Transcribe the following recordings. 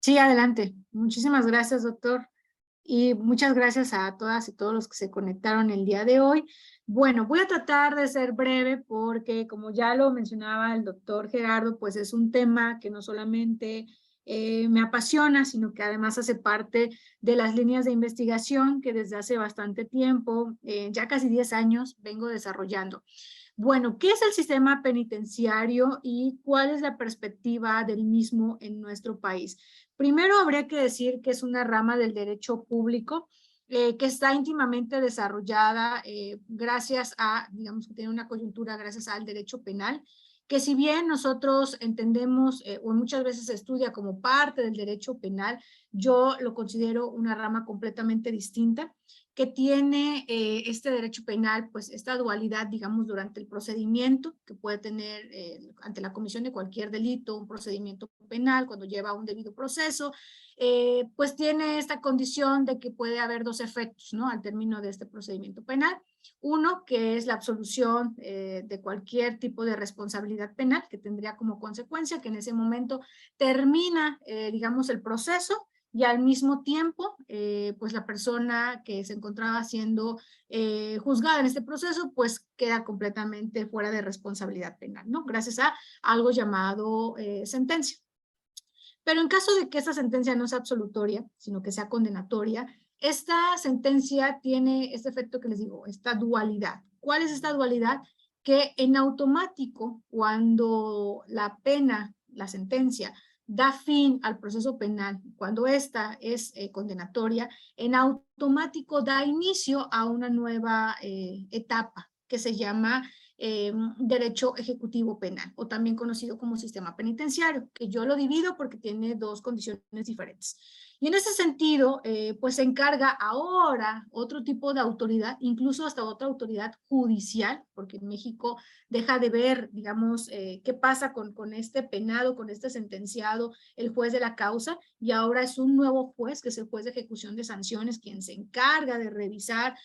Sí, adelante. Muchísimas gracias, doctor. Y muchas gracias a todas y todos los que se conectaron el día de hoy. Bueno, voy a tratar de ser breve porque, como ya lo mencionaba el doctor Gerardo, pues es un tema que no solamente me apasiona, sino que además hace parte de las líneas de investigación que desde hace bastante tiempo, ya casi 10 años, vengo desarrollando. Bueno, ¿qué es el sistema penitenciario y cuál es la perspectiva del mismo en nuestro país? Primero habría que decir que es una rama del derecho público que está íntimamente desarrollada gracias a, digamos que tiene una coyuntura gracias al derecho penal, que si bien nosotros entendemos o muchas veces se estudia como parte del derecho penal, yo lo considero una rama completamente distinta que tiene este derecho penal, pues esta dualidad, digamos, durante el procedimiento que puede tener ante la comisión de cualquier delito, un procedimiento penal, cuando lleva un debido proceso, pues tiene esta condición de que puede haber dos efectos, ¿no? Al término de este procedimiento penal. Uno, que es la absolución de cualquier tipo de responsabilidad penal que tendría como consecuencia que en ese momento termina, digamos, el proceso y al mismo tiempo, pues la persona que se encontraba siendo juzgada en este proceso, pues queda completamente fuera de responsabilidad penal, ¿no? Gracias a algo llamado sentencia. Pero en caso de que esta sentencia no sea absolutoria, sino que sea condenatoria, esta sentencia tiene este efecto que les digo, esta dualidad. ¿Cuál es esta dualidad? Que en automático, cuando la pena, la sentencia, da fin al proceso penal, cuando esta es condenatoria, en automático da inicio a una nueva etapa que se llama derecho ejecutivo penal, o también conocido como sistema penitenciario, que yo lo divido porque tiene dos condiciones diferentes. Y en ese sentido, pues se encarga ahora otro tipo de autoridad, incluso hasta otra autoridad judicial, porque en México deja de ver, digamos, qué pasa con este penado, con este sentenciado, el juez de la causa, y ahora es un nuevo juez, que es el juez de ejecución de sanciones, quien se encarga de revisar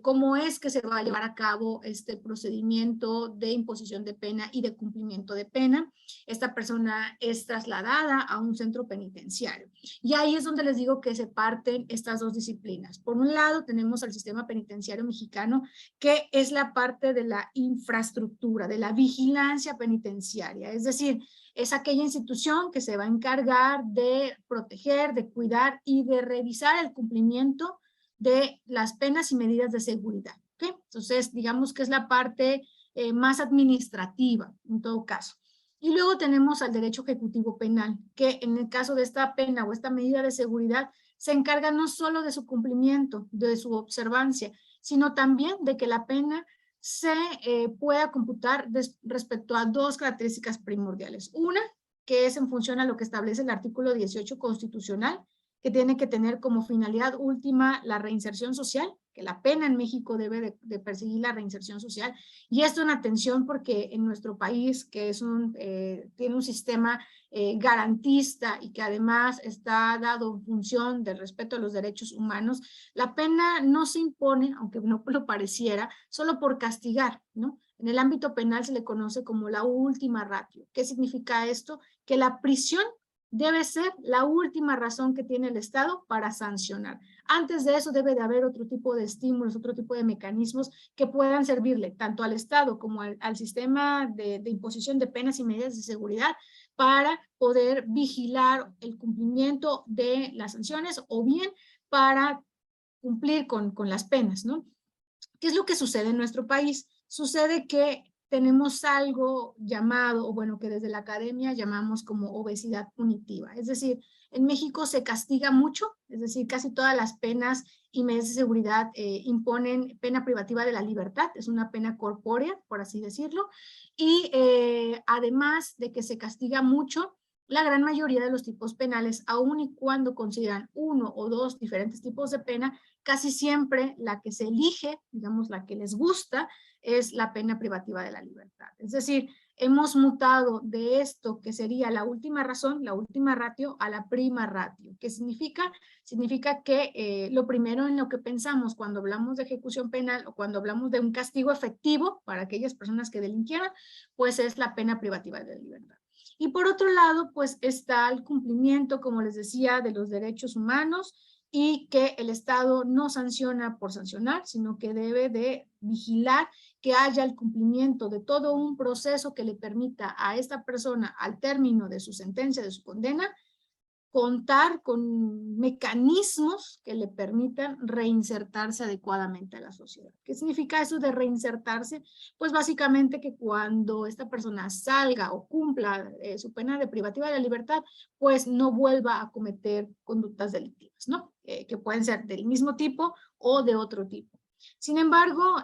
cómo es que se va a llevar a cabo este procedimiento de imposición de pena y de cumplimiento de pena. Esta persona es trasladada a un centro penitenciario. Y ahí es donde les digo que se parten estas dos disciplinas. Por un lado, tenemos al sistema penitenciario mexicano, que es la parte de la infraestructura, de la vigilancia penitenciaria, es decir, es aquella institución que se va a encargar de proteger, de cuidar y de revisar el cumplimiento de las penas y medidas de seguridad. ¿Okay? Entonces, digamos que es la parte más administrativa, en todo caso. Y luego tenemos al derecho ejecutivo penal, que en el caso de esta pena o esta medida de seguridad, se encarga no solo de su cumplimiento, de su observancia, sino también de que la pena se pueda computar respecto a dos características primordiales. Una, que es en función a lo que establece el artículo 18 constitucional, que tiene que tener como finalidad última la reinserción social, que la pena en México debe de perseguir la reinserción social. Y esto en atención porque en nuestro país, que es tiene un sistema garantista y que además está dado en función del respeto a los derechos humanos, la pena no se impone, aunque no lo pareciera, solo por castigar, ¿no? En el ámbito penal se le conoce como la última ratio. ¿Qué significa esto? Que la prisión debe ser la última razón que tiene el Estado para sancionar. Antes de eso debe de haber otro tipo de estímulos, otro tipo de mecanismos que puedan servirle tanto al Estado como al sistema de imposición de penas y medidas de seguridad para poder vigilar el cumplimiento de las sanciones o bien para cumplir con las penas, ¿no? ¿Qué es lo que sucede en nuestro país? Sucede que tenemos algo llamado, o bueno, que desde la academia llamamos como obesidad punitiva. Es decir, en México se castiga mucho, es decir, casi todas las penas y medidas de seguridad imponen pena privativa de la libertad, es una pena corpórea, por así decirlo, y además de que se castiga mucho, la gran mayoría de los tipos penales, aun y cuando consideran uno o dos diferentes tipos de pena, casi siempre la que se elige, digamos la que les gusta, es la pena privativa de la libertad. Es decir, hemos mutado de esto que sería la última razón, la última ratio, a la prima ratio. ¿Qué significa? Significa que lo primero en lo que pensamos cuando hablamos de ejecución penal o cuando hablamos de un castigo efectivo para aquellas personas que delinquieran, pues es la pena privativa de la libertad. Y por otro lado, pues está el cumplimiento, como les decía, de los derechos humanos, y que el Estado no sanciona por sancionar, sino que debe de vigilar que haya el cumplimiento de todo un proceso que le permita a esta persona, al término de su sentencia, de su condena, contar con mecanismos que le permitan reinsertarse adecuadamente a la sociedad. ¿Qué significa eso de reinsertarse? Pues básicamente que cuando esta persona salga o cumpla su pena de privativa de la libertad, pues no vuelva a cometer conductas delictivas, ¿no? Que pueden ser del mismo tipo o de otro tipo. Sin embargo,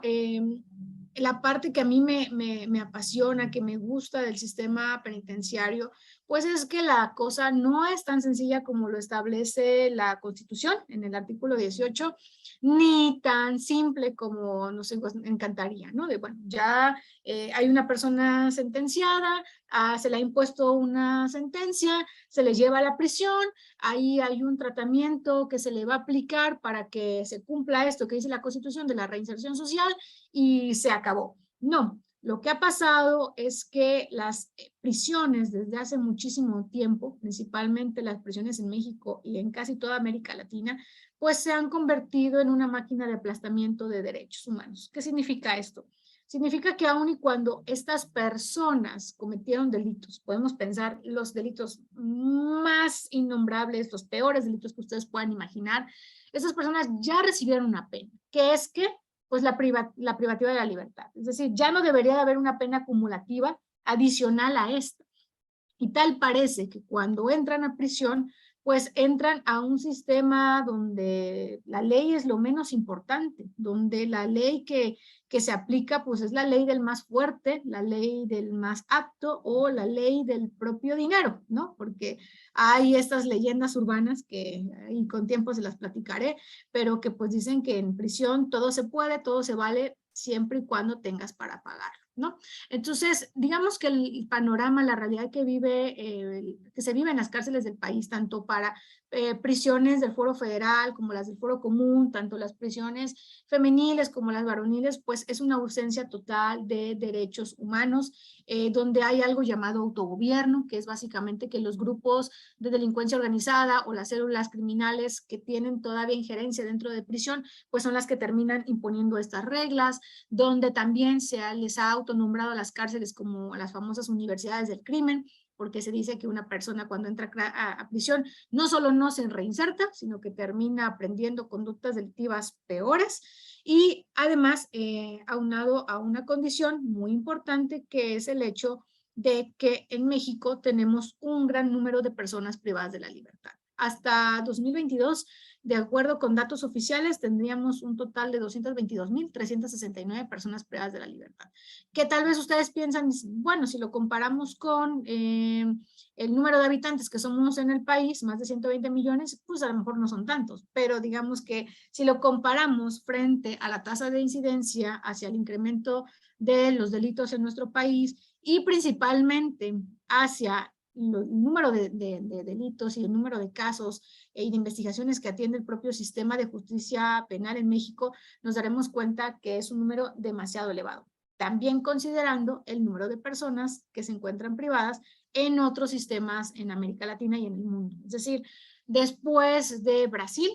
la parte que a mí me apasiona, que me gusta del sistema penitenciario, pues es que la cosa no es tan sencilla como lo establece la Constitución en el artículo 18, ni tan simple como nos encantaría, ¿no? De, bueno, ya hay una persona sentenciada, se le ha impuesto una sentencia, se le lleva a la prisión, ahí hay un tratamiento que se le va a aplicar para que se cumpla esto que dice la Constitución de la reinserción social y se acabó. No, lo que ha pasado es que las prisiones desde hace muchísimo tiempo, principalmente las prisiones en México y en casi toda América Latina, pues se han convertido en una máquina de aplastamiento de derechos humanos. ¿Qué significa esto? Significa que aun y cuando estas personas cometieron delitos, podemos pensar los delitos más innombrables, los peores delitos que ustedes puedan imaginar, esas personas ya recibieron una pena, que es que pues la privativa de la libertad. Es decir, ya no debería de haber una pena acumulativa adicional a esta. Y tal parece que cuando entran a prisión, pues entran a un sistema donde la ley es lo menos importante, donde la ley que se aplica pues es la ley del más fuerte, la ley del más apto o la ley del propio dinero, ¿no? Porque hay estas leyendas urbanas que y con tiempo se las platicaré, pero que pues dicen que en prisión todo se puede, todo se vale siempre y cuando tengas para pagar, ¿no? Entonces, digamos que el panorama, la realidad que se vive en las cárceles del país, tanto para prisiones del Foro Federal como las del Foro Común, tanto las prisiones femeniles como las varoniles, pues es una ausencia total de derechos humanos, donde hay algo llamado autogobierno, que es básicamente que los grupos de delincuencia organizada o las células criminales que tienen todavía injerencia dentro de prisión, pues son las que terminan imponiendo estas reglas, donde también les ha autonombrado a las cárceles como las famosas universidades del crimen, porque se dice que una persona cuando entra a prisión no solo no se reinserta, sino que termina aprendiendo conductas delictivas peores y además aunado a una condición muy importante que es el hecho de que en México tenemos un gran número de personas privadas de la libertad. Hasta 2022, de acuerdo con datos oficiales, tendríamos un total de 222.369 personas privadas de la libertad. Que tal vez ustedes piensan, bueno, si lo comparamos con el número de habitantes que somos en el país, más de 120 millones, pues a lo mejor no son tantos, pero digamos que si lo comparamos frente a la tasa de incidencia hacia el incremento de los delitos en nuestro país y principalmente hacia el número de delitos y el número de casos y de investigaciones que atiende el propio sistema de justicia penal en México, nos daremos cuenta que es un número demasiado elevado. También considerando el número de personas que se encuentran privadas en otros sistemas en América Latina y en el mundo. Es decir, después de Brasil,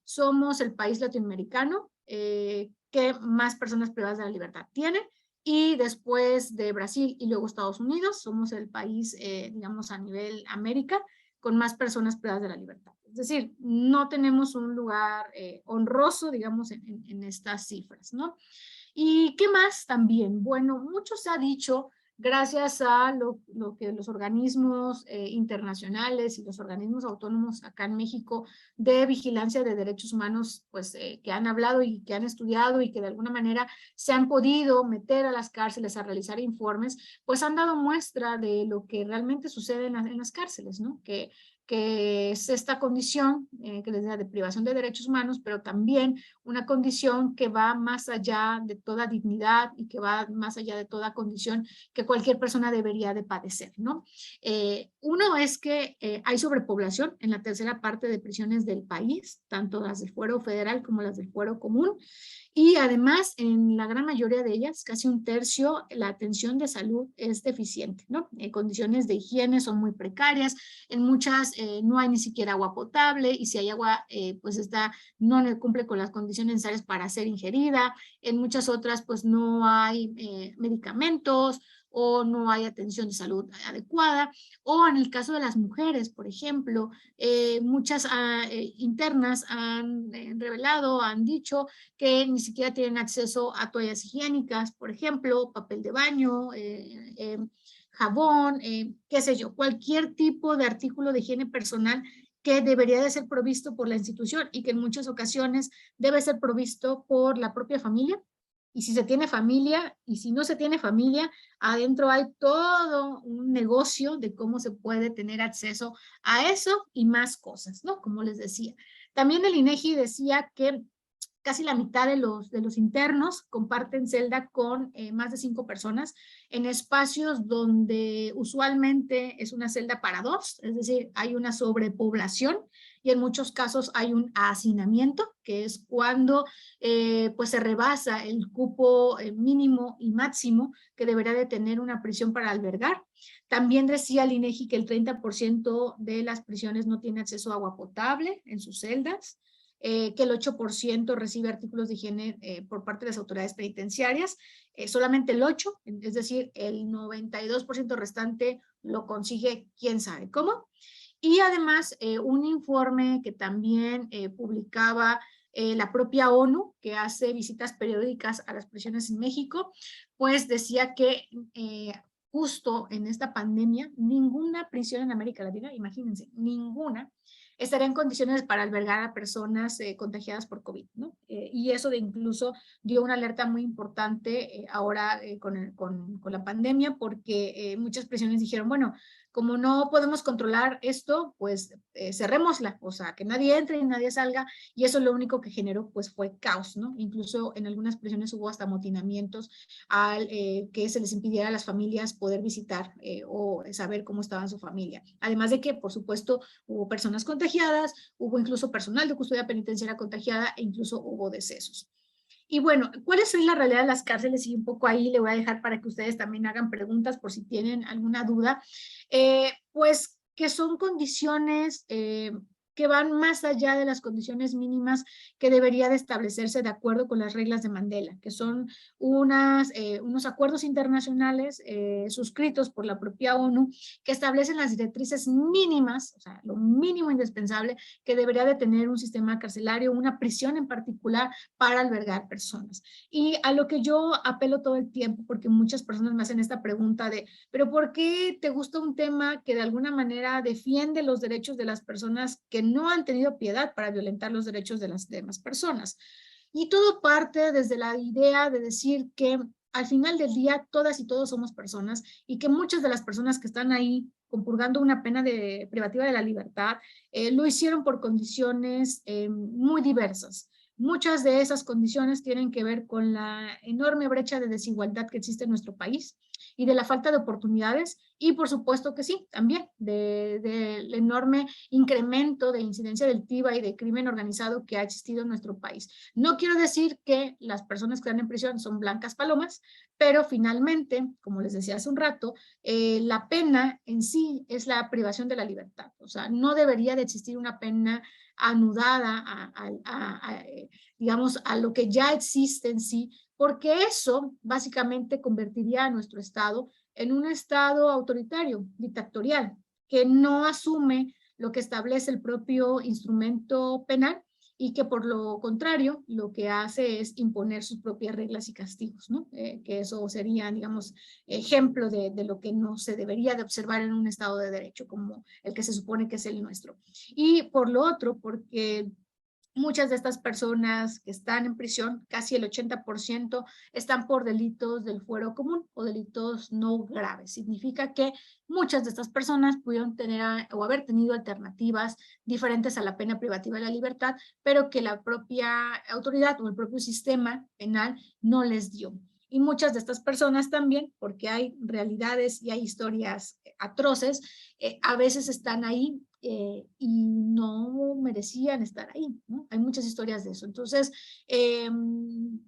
somos el país latinoamericano que más personas privadas de la libertad tiene, y después de Brasil y luego Estados Unidos, somos el país, digamos, a nivel América, con más personas privadas de la libertad. Es decir, no tenemos un lugar honroso, digamos, en estas cifras, ¿no? ¿Y qué más también? Bueno, mucho se ha dicho gracias a lo que los organismos internacionales y los organismos autónomos acá en México de vigilancia de derechos humanos, pues que han hablado y que han estudiado y que de alguna manera se han podido meter a las cárceles a realizar informes, pues han dado muestra de lo que realmente sucede en las cárceles, ¿no? Que que es esta condición que les da de privación de derechos humanos, pero también una condición que va más allá de toda dignidad y que va más allá de toda condición que cualquier persona debería de padecer, ¿no? Uno es que hay sobrepoblación en la tercera parte de prisiones del país, tanto las del fuero federal como las del fuero común, y además en la gran mayoría de ellas, casi un tercio, la atención de salud es deficiente, ¿no? Condiciones de higiene son muy precarias, en muchas no hay ni siquiera agua potable, y si hay agua, pues esta no cumple con las condiciones necesarias para ser ingerida. En muchas otras pues no hay medicamentos, o no hay atención de salud adecuada, o en el caso de las mujeres, por ejemplo, muchas internas han revelado, han dicho que ni siquiera tienen acceso a toallas higiénicas, por ejemplo, papel de baño, jabón, qué sé yo, cualquier tipo de artículo de higiene personal que debería de ser provisto por la institución y que en muchas ocasiones debe ser provisto por la propia familia. Y si se tiene familia, y si no se tiene familia, adentro hay todo un negocio de cómo se puede tener acceso a eso y más cosas, ¿no? Como les decía. También el INEGI decía que casi la mitad de los internos comparten celda con más de 5 personas en espacios donde usualmente es una celda para 2, es decir, hay una sobrepoblación y en muchos casos hay un hacinamiento, que es cuando pues se rebasa el cupo mínimo y máximo que debería de tener una prisión para albergar. También decía el INEGI que el 30% de las prisiones no tiene acceso a agua potable en sus celdas, que el 8% recibe artículos de higiene por parte de las autoridades penitenciarias, solamente el 8%, es decir, el 92% restante lo consigue quién sabe cómo. Y además un informe que también publicaba la propia ONU, que hace visitas periódicas a las prisiones en México, pues decía que justo en esta pandemia, ninguna prisión en América Latina, imagínense, ninguna, estaría en condiciones para albergar a personas contagiadas por COVID, ¿no? Y eso de incluso dio una alerta muy importante ahora con la pandemia, porque muchas prisiones dijeron, bueno, como no podemos controlar esto, pues cerrémosla, o sea, que nadie entre y nadie salga, y eso lo único que generó pues fue caos, ¿no? Incluso en algunas prisiones hubo hasta amotinamientos al que se les impidiera a las familias poder visitar o saber cómo estaba su familia. Además de que, por supuesto, hubo personas contagiadas, hubo incluso personal de custodia penitenciaria contagiada e incluso hubo decesos. Y bueno, ¿cuál es la realidad de las cárceles? Y un poco ahí le voy a dejar para que ustedes también hagan preguntas por si tienen alguna duda. Pues que son condiciones que van más allá de las condiciones mínimas que debería de establecerse de acuerdo con las reglas de Mandela, que son unos acuerdos internacionales suscritos por la propia ONU que establecen las directrices mínimas, o sea, lo mínimo indispensable que debería de tener un sistema carcelario, una prisión en particular, para albergar personas. Y a lo que yo apelo todo el tiempo, porque muchas personas me hacen esta pregunta de, pero ¿por qué te gusta un tema que de alguna manera defiende los derechos de las personas que no han tenido piedad para violentar los derechos de las demás personas? Y todo parte desde la idea de decir que al final del día todas y todos somos personas y que muchas de las personas que están ahí compurgando una pena privativa de la libertad lo hicieron por condiciones muy diversas. Muchas de esas condiciones tienen que ver con la enorme brecha de desigualdad que existe en nuestro país y de la falta de oportunidades y por supuesto que sí, también del enorme incremento de incidencia delictiva y de crimen organizado que ha existido en nuestro país. No quiero decir que las personas que están en prisión son blancas palomas, pero finalmente, como les decía hace un rato, la pena en sí es la privación de la libertad. O sea, no debería de existir una pena anudada digamos, a lo que ya existe en sí, porque eso básicamente convertiría a nuestro Estado en un Estado autoritario, dictatorial, que no asume lo que establece el propio instrumento penal y que por lo contrario lo que hace es imponer sus propias reglas y castigos, ¿no? Que eso sería, digamos, ejemplo de lo que no se debería de observar en un Estado de Derecho como el que se supone que es el nuestro. Y por lo otro, porque Muchas de estas personas que están en prisión, casi el 80%, están por delitos del fuero común o delitos no graves. Significa que muchas de estas personas pudieron tener o haber tenido alternativas diferentes a la pena privativa de la libertad, pero que la propia autoridad o el propio sistema penal no les dio. Y muchas de estas personas también, porque hay realidades y hay historias atroces, a veces están ahí y no merecían estar ahí, ¿no? Hay muchas historias de eso. Entonces,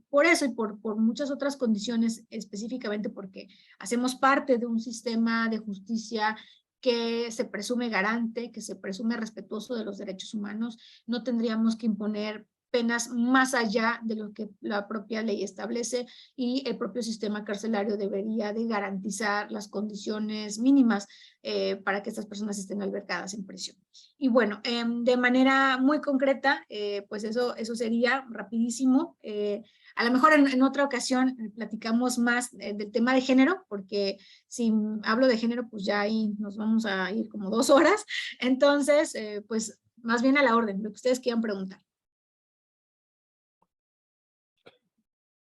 por eso y por muchas otras condiciones, específicamente porque hacemos parte de un sistema de justicia que se presume garante, que se presume respetuoso de los derechos humanos, no tendríamos que imponer penas más allá de lo que la propia ley establece, y el propio sistema carcelario debería de garantizar las condiciones mínimas para que estas personas estén albergadas en prisión. Y bueno, de manera muy concreta, pues eso sería rapidísimo. A lo mejor en otra ocasión platicamos más del tema de género, porque si hablo de género, pues ya ahí nos vamos a ir como 2 horas. Entonces, pues más bien a la orden, lo que ustedes quieran preguntar.